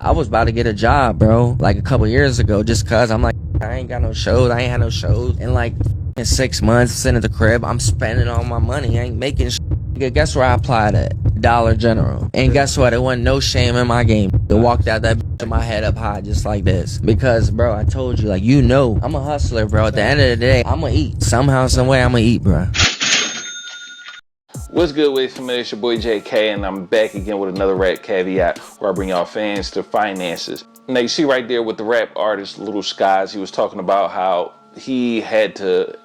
I was about to get a job, bro, like a couple years ago, just cause I'm like, I ain't got no shows. I ain't had no shows in like in 6 months. Sitting at the crib, I'm spending all my money. I ain't making Guess where I applied at? Dollar General. And guess what? It wasn't no shame in my game. I walked out that with my head up high just like this. Because, bro, I told you, like, you know, I'm a hustler, bro. At the end of the day, I'm gonna eat. Somehow, some way, I'm gonna eat, bro. What's good, Wave Familiar? It's your boy JK, and I'm back again with another rap caveat where I bring y'all fans to finances. Now, you see right there with the rap artist Little Skies, he was talking about how he had to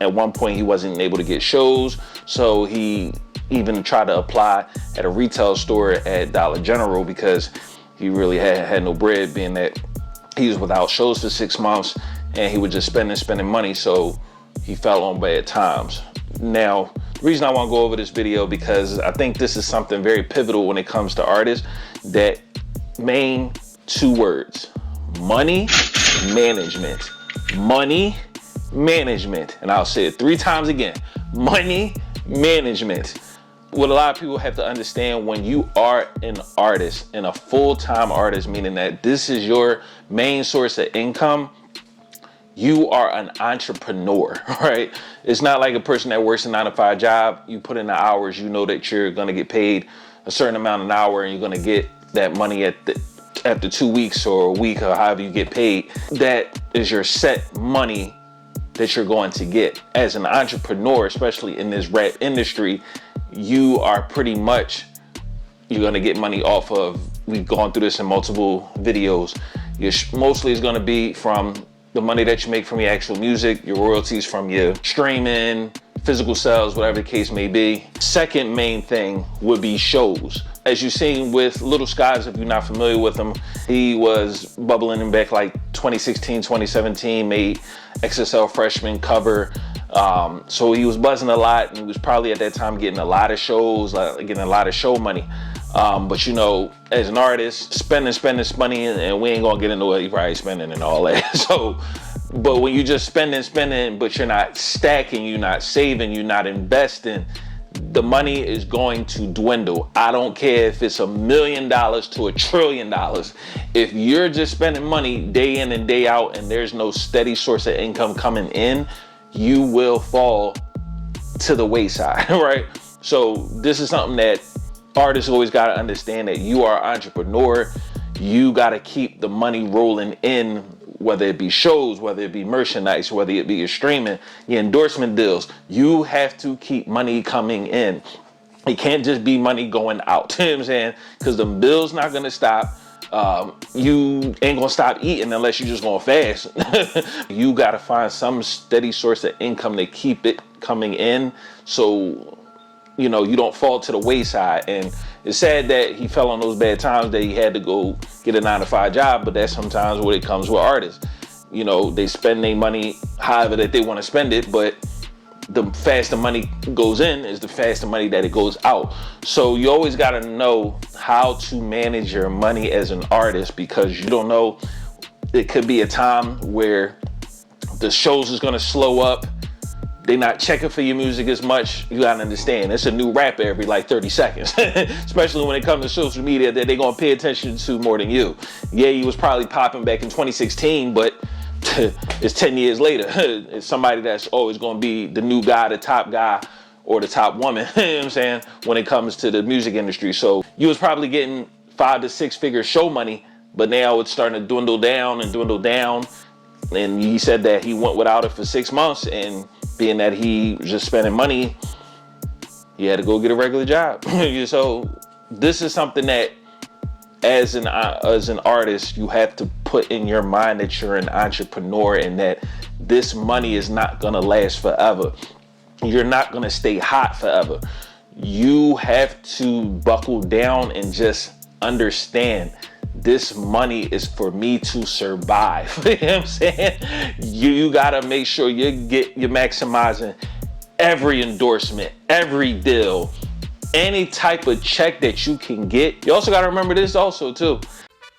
at one point he wasn't able to get shows, so he even tried to apply at a retail store at Dollar General because he really had no bread, being that he was without shows for 6 months and he was just spending money, so he fell on bad times. Now, the reason I want to go over this video because I think this is something very pivotal when it comes to artists. That main 2 words: money management. Money management. And I'll say it 3 times again: money management. What a lot of people have to understand, when you are an artist and a full-time artist, meaning that this is your main source of income, you are an entrepreneur, right? It's not like a person that works a 9-to-5 job. You put in the hours, you know that you're gonna get paid a certain amount an hour and you're gonna get that money after 2 weeks or a week or however you get paid. That is your set money that you're going to get. As an entrepreneur, especially in this rap industry, you are pretty much, you're gonna get money off of, we've gone through this in multiple videos. Mostly is gonna be from the money that you make from your actual music, your royalties from your streaming, physical sales, whatever the case may be. Second main thing would be shows. As you've seen with Little Skies, if you're not familiar with him, he was bubbling in back like 2016, 2017, made XSL Freshman cover. So he was buzzing a lot, and he was probably at that time getting a lot of shows, getting a lot of show money. But you know, as an artist, spending money, and we ain't gonna get into what he probably spending and all that. So, but when you just spending, but you're not stacking, you're not saving, you're not investing, the money is going to dwindle. I don't care if it's $1 million to $1 trillion. If you're just spending money day in and day out and there's no steady source of income coming in, you will fall to the wayside, right? So this is something that artists always got to understand, that you are an entrepreneur. You got to keep the money rolling in, whether it be shows, whether it be merchandise, whether it be your streaming, your endorsement deals. You have to keep money coming in. It can't just be money going out. You know what I'm saying? Because the bill's not going to stop. You ain't gonna stop eating unless you just gonna fast. You gotta find some steady source of income to keep it coming in, so you know you don't fall to the wayside. And it's sad that he fell on those bad times, that he had to go get a 9-to-5 job, but that's sometimes what it comes with artists. You know, they spend their money however that they want to spend it, but the faster money goes in is the faster money that it goes out. So you always got to know how to manage your money as an artist, because you don't know, it could be a time where the shows is going to slow up. They're not checking for your music as much. You got to understand, it's a new rapper every like 30 seconds, especially when it comes to social media, that they're going to pay attention to more than you. Yeah, he was probably popping back in 2016, but it's 10 years later. It's somebody that's always going to be the new guy, the top guy, or the top woman, you know what I'm saying, when it comes to the music industry. So you was probably getting 5 to 6 figure show money, but now it's starting to dwindle down. And he said that he went without it for 6 months, and being that he was just spending money, he had to go get a regular job. So this is something that, as an artist, you have to put in your mind that you're an entrepreneur, and that this money is not gonna last forever. You're not gonna stay hot forever. You have to buckle down and just understand, this money is for me to survive. You know what I'm saying? You gotta make sure you're maximizing every endorsement, every deal, any type of check that you can get. You also got to remember this also too.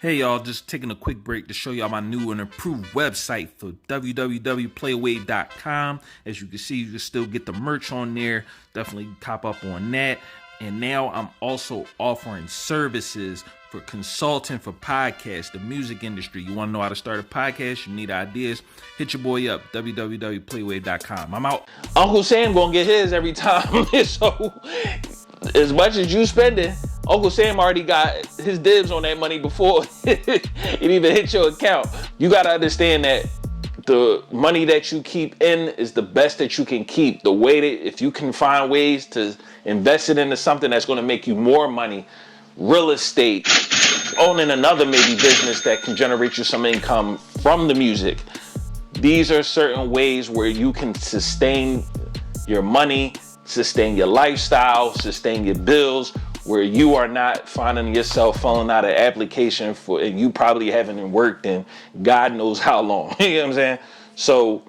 Hey y'all, just taking a quick break to show y'all my new and improved website for www.PlayaWave.com. As you can see, you can still get the merch on there. Definitely cop up on that. And now I'm also offering services for consulting for podcasts, the music industry. You want to know how to start a podcast? You need ideas? Hit your boy up, www.playwave.com. I'm out. Uncle Sam gonna get his every time. So as much as you spending, Uncle Sam already got his dibs on that money before it even hit your account. You gotta understand that the money that you keep in is the best that you can keep. The way that if you can find ways to invest it into something that's gonna make you more money, real estate, owning another maybe business that can generate you some income from the music. These are certain ways where you can sustain your money, sustain your lifestyle, sustain your bills, where you are not finding yourself filling out an application for, and you probably haven't worked in God knows how long. You know what I'm saying? So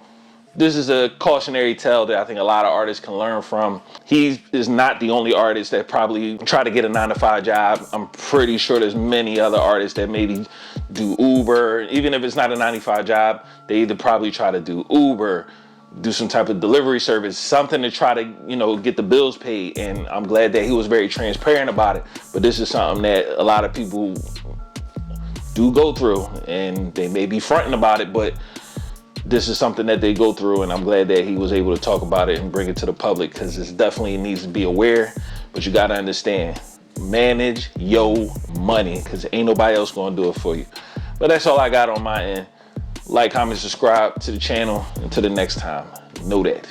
this is a cautionary tale that I think a lot of artists can learn from. He is not the only artist that probably try to get a 9-to-5 job. I'm pretty sure there's many other artists that maybe do Uber. Even if it's not a 9-to-5 job, they either probably try to do Uber, do some type of delivery service, something to try to, get the bills paid. And I'm glad that he was very transparent about it. But this is something that a lot of people do go through, and they may be fronting about it, but this is something that they go through, and I'm glad that he was able to talk about it and bring it to the public, because this definitely needs to be aware. But you got to understand, manage your money, because ain't nobody else going to do it for you. But that's all I got on my end. Like, comment, subscribe to the channel. Until the next time, know that.